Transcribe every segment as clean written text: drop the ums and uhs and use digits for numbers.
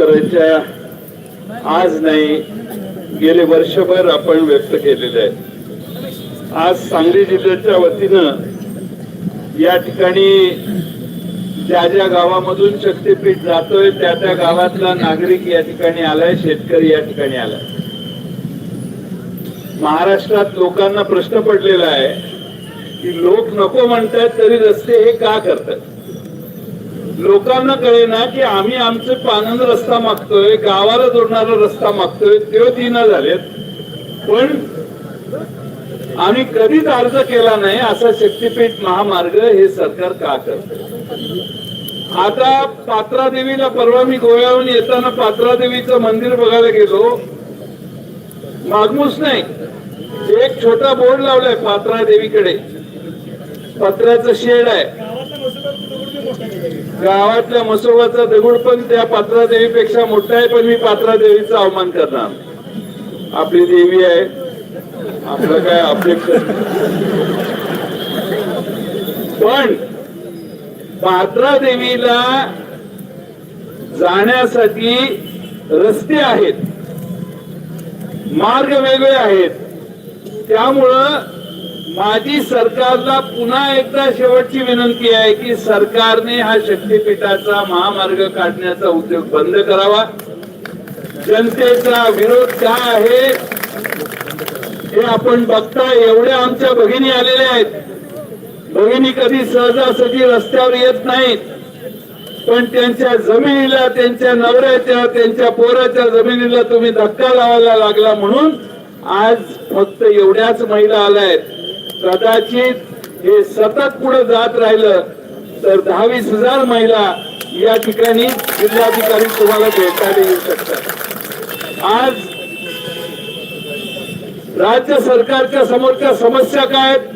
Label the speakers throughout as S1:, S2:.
S1: करायच्या आज नाही, गेले वर्षभर आपण व्यक्त केलेले आहे. आज सांगली जिल्ह्याच्या वतीनं या ठिकाणी ज्या ज्या गावामधून शक्तीपीठ जातोय त्या त्या गावातला नागरिक या ठिकाणी आलाय, शेतकरी या ठिकाणी आलाय. महाराष्ट्रात लोकांना प्रश्न पडलेला आहे की लोक नको म्हणतात तरी रस्ते हे का करतात. लोकांना कळेना की आम्ही आमचे पानंद रस्ता मागतोय, गावाला जोडणारा रस्ता मागतोय, ते दिना झालेत, पण आम्ही कधीच अर्ज केला नाही असा शक्तीपीठ महामार्ग हे सरकार का करत. आता पात्रा देवीला परवा मी गोव्याहून येताना पात्रा देवीचं मंदिर बघायला गेलो. मागमूस नाही, एक छोटा बोर्ड लावलाय पात्रा देवीकडे, पत्र्याचं शेड आहे. गावातल्या मसोबाचा दगड पण त्या पात्रा देवीपेक्षा मोठा आहे, पण मी पात्रा देवीचा अवमान करणार. आपली देवी आहे, आपलं काय अपेक्षा. पण पात्रा देवीला जाण्यासाठी रस्ते आहेत, मार्ग वेगळे आहेत. त्यामुळं माझी सरकारला पुन्हा एकदा शेवटची विनंती आहे की सरकारने हा शक्तीपीठाचा महामार्ग काढण्याचा उद्योग बंद करावा. जनतेचा विरोध काय आहे हे आपण बघता. एवढ्या आमच्या भगिनी आलेल्या आहेत. भगिनी कधी सहजासहजी रस्त्यावर येत नाहीत, पण त्यांच्या जमिनीला, त्यांच्या नवऱ्याच्या, त्यांच्या पोराच्या जमिनीला तुम्ही धक्का लावायला लागला म्हणून आज फक्त एवढ्याच महिला आल्या. कदाचित हे सतत पुढे जात राहिलं तर 10-20 महिला या ठिकाणी जिल्हाधिकारी तुम्हाला भेटायला येऊ शकतात. आज राज्य सरकारच्या समोरच्या समस्या काय आहेत?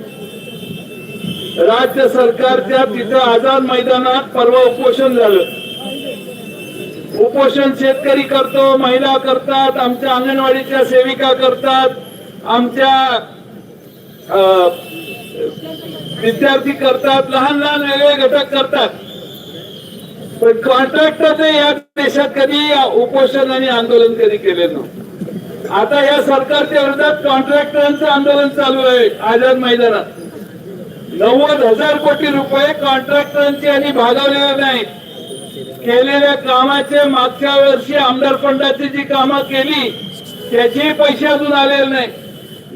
S1: राज्य सरकारच्या तिथं आझाद मैदानात परवा उपोषण झालं. उपोषण शेतकरी करतो, महिला करतात, आमच्या अंगणवाडीच्या सेविका करतात, आमच्या विद्यार्थी करतात, लहान लहान वेगळे घटक करतात. पण कॉन्ट्रॅक्टरने या देशात कधी उपोषण आणि आंदोलन कधी केले नव्हते. आता या सरकारच्या विरोधात कॉन्ट्रॅक्टरांचं आंदोलन चालू आहे आझाद मैदानात. 90,000 कोटी रुपये कॉन्ट्रॅक्टरांची आणि भागवलेले नाहीत. केलेल्या कामाचे मागच्या वर्षी आमदार फंडाची जी कामं केली त्याचे पैसे अजून आलेले नाही.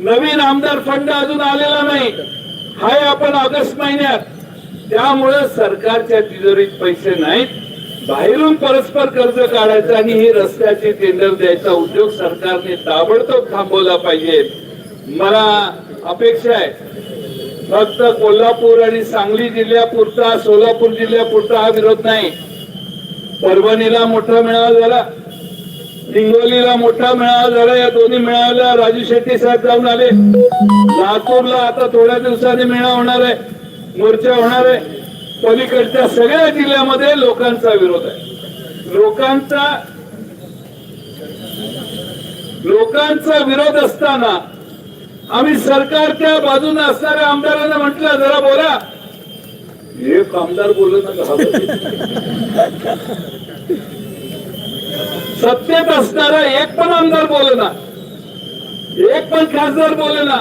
S1: नवीन आमदार फंड अजून आलेला नाही. हाय आपण ऑगस्ट महिन्यात. त्यामुळे सरकारच्या तिजोरीत पैसे नाहीत. बाहेरून परस्पर कर्ज काढायचं आणि ही रस्त्याची टेंडर द्यायचा उद्योग सरकारने ताबडतोब थांबवला पाहिजे. मला अपेक्षा आहे फक्त कोल्हापूर आणि सांगली जिल्ह्यापुरता, सोलापूर जिल्ह्यापुरता हा विरोध नाही. परभणीला मोठा मेळावा झाला, हिंगोलीला मोठा मेळावा झाला. या दोन्ही मेळाव्याला राजू शेट्टी साहेब जाऊन आले. लातूरला आता थोड्या दिवसांनी मेळावा होणार आहे, मोर्चा होणार आहे. पलीकडच्या सगळ्या जिल्ह्यामध्ये लोकांचा विरोध आहे. लोकांचा विरोध असताना आम्ही सरकारच्या बाजूने असणाऱ्या आमदारांना म्हटलं जरा बोला. एक आमदार बोलत ना, सत्तेत असणारा एक पण आमदार बोलेना, एक पण खासदार बोलेना.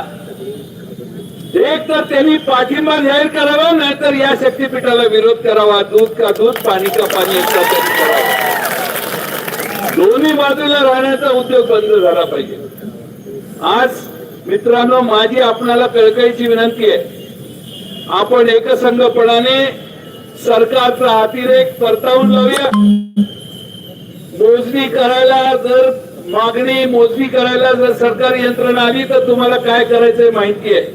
S1: एक तर त्यांनी पाठिंबा जाहीर करावा, नाहीतर या शक्तीपीठाला विरोध करावा. दूध का दूध, पाणी का पाणी करावा. दोन्ही बाजूला राहण्याचा उद्योग बंद झाला पाहिजे. आज मित्रांनो, माझी आपणाला कळकळीची विनंती आहे, आपण एकसंघपणाने सरकारचा अतिरेक परतावून लावूया. मोजणी करायला जर मोजणी करायला जर सरकारी यंत्रणा आली तर तुम्हाला काय करायचंय माहिती आहे.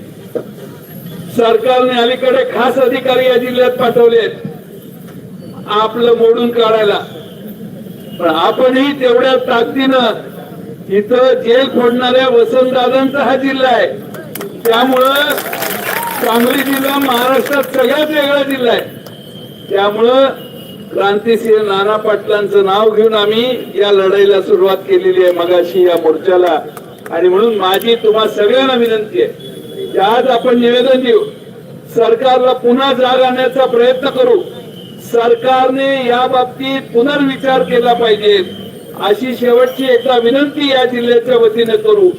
S1: सरकारने अलीकडे खास अधिकारी या जिल्ह्यात पाठवले आपलं मोडून काढायला. पण आपणही तेवढ्या ताकदीनं इथं जेल फोडणाऱ्या वसंतदादांचा हा जिल्हा आहे. त्यामुळं सांगली जिल्हा महाराष्ट्रात सगळ्यात वेगळा जिल्हा आहे. त्यामुळं क्रांतिसिंह नाना पाटलांचं नाव घेऊन आम्ही या लढाईला सुरुवात केलेली आहे मगाशी या मोर्चाला. आणि म्हणून माझी तुम्हा सगळ्यांना विनंती आहे की आज आपण निवेदन देऊ, सरकारला पुन्हा जाग आणण्याचा प्रयत्न करू. सरकारने या बाबतीत पुनर्विचार केला पाहिजे. अशी शेवटची एकदा विनंती या जिल्ह्याच्या वतीने करू.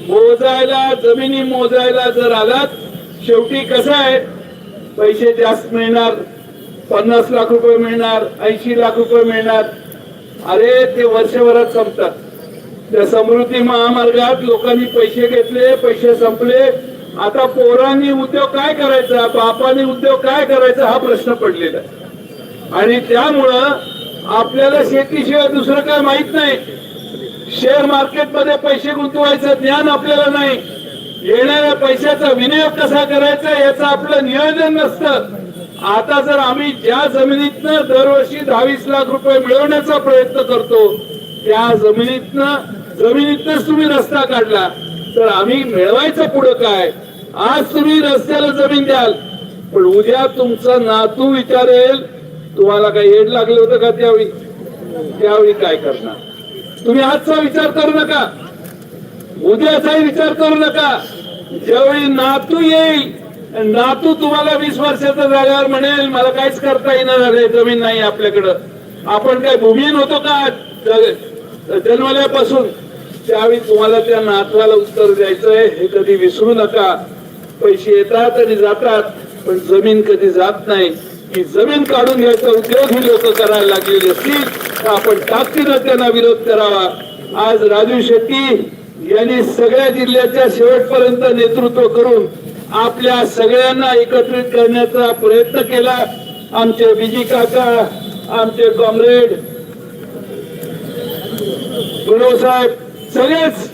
S1: मोजायला जमिनी मोजायला जर आलात, शेवटी कसं आहे, पैसे जास्त मिळणार, 50 लाख रुपये मिळणार, 80 लाख रुपये मिळणार. अरे ते वर्षभरात संपतात. त्या समृद्धी महामार्गात लोकांनी पैसे घेतले, पैसे संपले. आता पोरांनी उद्योग काय करायचा, बापांनी उद्योग काय करायचा हा प्रश्न पडलेला आहे. आणि त्यामुळं आपल्याला शेतीशिवाय दुसरं काय माहित नाही. शेअर मार्केट मध्ये पैसे गुंतवायचं ज्ञान आपल्याला नाही. येणाऱ्या पैशाचा विनियोग कसा करायचा याचं आपलं नियोजन नसतं. आता जर आम्ही ज्या जमिनीतनं दरवर्षी 22 लाख रुपये मिळवण्याचा प्रयत्न करतो, त्या जमिनीतनच तुम्ही रस्ता काढला, तर आम्ही मिळवायचं पुढं काय? आज तुम्ही रस्त्याला जमीन द्याल, पण उद्या तुमचा नातू विचारेल तुम्हाला काही हेड लागलं होतं का त्यावेळी काय करणार? तुम्ही आजचा विचार करू नका, उद्याचाही विचार करू नका. ज्यावेळी नातू येईल, नातू तुम्हाला 20 वर्षाचा झाल्यावर म्हणेल मला काहीच करता येणार झालंय, जमीन नाही आपल्याकडं, आपण काय भूमिहीन होतो का जन्मल्यापासून? त्यावेळी तुम्हाला त्या नातवाला उत्तर द्यायचंय, हे कधी विसरू नका. पैसे येतात आणि जातात, पण जमीन कधी जात नाही. की जमीन काढून घ्यायचा उद्योग ही लोक करायला लागलेले असतील तर आपण ताकदीनं त्यांना विरोध करावा. आज राजू शेट्टी यांनी सगळ्या जिल्ह्याच्या शेवटपर्यंत नेतृत्व करून आपल्या सगळ्यांना एकत्रित करण्याचा प्रयत्न केला. आमचे बीजी काका, आमचे कॉम्रेड गुरव साहेब, सगळेच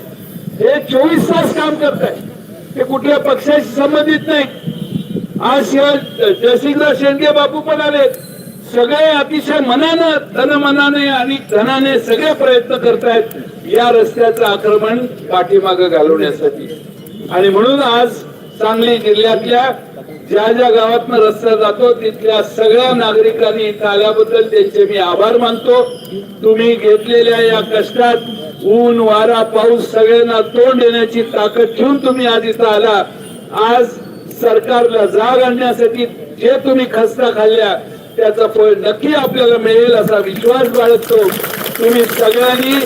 S1: हे 24 तास काम करताय. ते कुठल्या पक्षाशी संबंधित नाही. आज शिवाय जयसिंगराव शेंडगे बापू पण आले. सगळे अतिशय मनानं, तनमनाने आणि धनाने सगळे प्रयत्न करतायत या रस्त्याचं आक्रमण पाठीमागे घालवण्यासाठी. आणि म्हणून आज सांगली जिल्ह्यातल्या ज्या ज्या गावातनं रस्ता जातो तिथल्या सगळ्या नागरिकांनी इथं आल्याबद्दल त्यांचे मी आभार मानतो. तुम्ही घेतलेल्या या कष्टात ऊन वारा पाऊस सगळ्यांना तोंड देण्याची ताकद घेऊन तुम्ही आज इथं आला. आज सरकारला जाग आणण्यासाठी जे तुम्ही खस्ता खाल्ल्या त्याचं फळ नक्की आपल्याला मिळेल असा विश्वास बाळगतो. तुम्ही सगळ्यांनी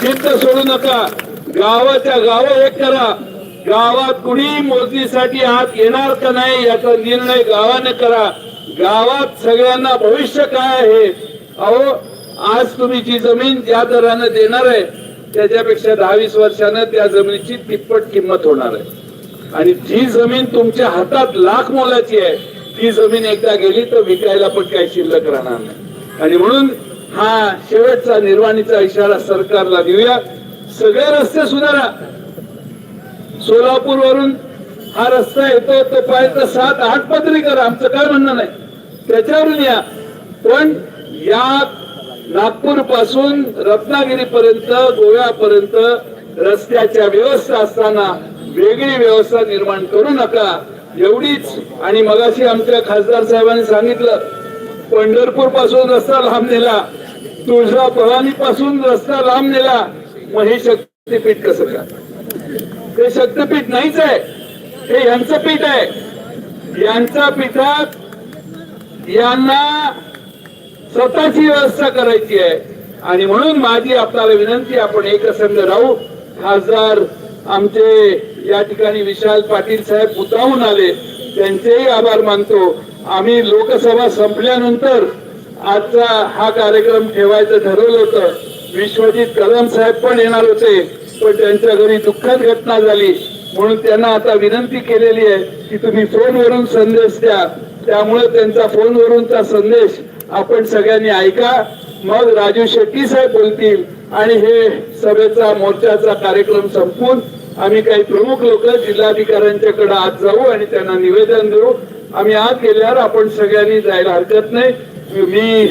S1: चिंता सोडू नका. गावाच्या गाव एक करा. गावात कुणी मोजणीसाठी आत येणार का नाही याचा निर्णय गावाने करा. गावात सगळ्यांना भविष्य काय आहे, अहो आज तुम्ही जी जमीन ज्या दराने देणार आहे त्याच्यापेक्षा 10-20 वर्षानं त्या जमिनीची तिप्पट किंमत होणार आहे. आणि जी जमीन तुमच्या हातात लाख मोलाची आहे ती जमीन एकदा गेली तर विकायला पण काही शिल्लक राहणार नाही. आणि म्हणून हा शेवटचा निर्वाणीचा इशारा सरकारला देऊया. सगळे रस्ते सुधारा. सोलापूर वरून हा रस्ता येतो तो पाहिजे 7-8 पदरी करा, आमचं काय म्हणणं नाही, त्याच्यावरून या. पण या नागपूर पासून रत्नागिरी पर्यंत गोव्यापर्यंत रस्त्याच्या व्यवस्था असताना वेगळी व्यवस्था निर्माण करू नका एवढीच. आणि मगाशी आमच्या खासदार साहेबांनी सांगितलं पंढरपूर पासून रस्ता लांब नेला, तुळजा भवानी पासून रस्ता लांब नेला, मग हे शक्तीपीठ कसं काय? ते शक्तीपीठ नाहीच आहे, हे यांचं पीठ आहे. यांच्या पीठात यांना स्वतःची व्यवस्था करायची आहे. आणि म्हणून माझी आपल्याला विनंती, आपण एकसंघ राहू. खासदार आमचे या ठिकाणी विशाल पाटील साहेब मुद्दाहून आले, त्यांचेही आभार मानतो. आम्ही लोकसभा संपल्यानंतर आजचा हा कार्यक्रम ठेवायचं ठरवलं होतं. विश्वजित कदम साहेब पण येणार होते, पण त्यांच्या घरी दुःखद घटना झाली म्हणून त्यांना आता विनंती केलेली आहे की तुम्ही फोनवरून संदेश द्या. त्यामुळे त्यांचा फोनवरूनचा संदेश आपण सगळ्यांनी ऐका. मग राजू शेट्टी साहेब बोलतील आणि हे सभेचा मोर्चाचा कार्यक्रम संपवून आम्ही काही प्रमुख लोक जिल्हाधिकाऱ्यांच्याकडे आज जाऊ आणि त्यांना निवेदन देऊ. आम्ही आज गेल्यावर आपण सगळ्यांनी जायला हरकत नाही. मी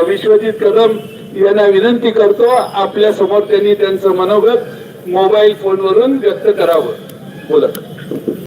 S1: विश्वजित कदम यांना विनंती करतो आपल्या समोर त्यांनी त्यांचं मनोगत मोबाईल फोनवरून व्यक्त करावं. बोला.